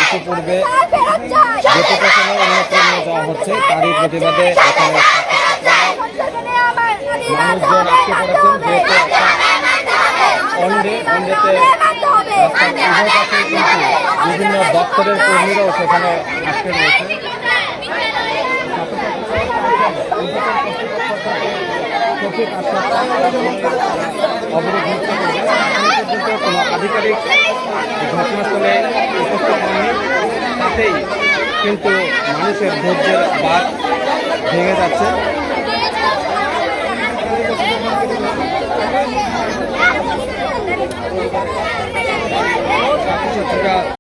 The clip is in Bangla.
ইতিপূর্বে যে প্রশাসনে অন্যত্র নিয়ে যাওয়া হচ্ছে তারই প্রতিবাদে মানুষজন আটকে পড়েছেন। অন্ডেতে উভয় পাশে কিন্তু বিভিন্ন দপ্তরের কর্মীরাও সেখানে আটকে রয়েছে। কোনো আধিকারিক ঘটনাস্থলে উপস্থিত হয়নি, তাতেই কিন্তু মানুষের ধৈর্যের বাঁধ ভেঙে যাচ্ছে।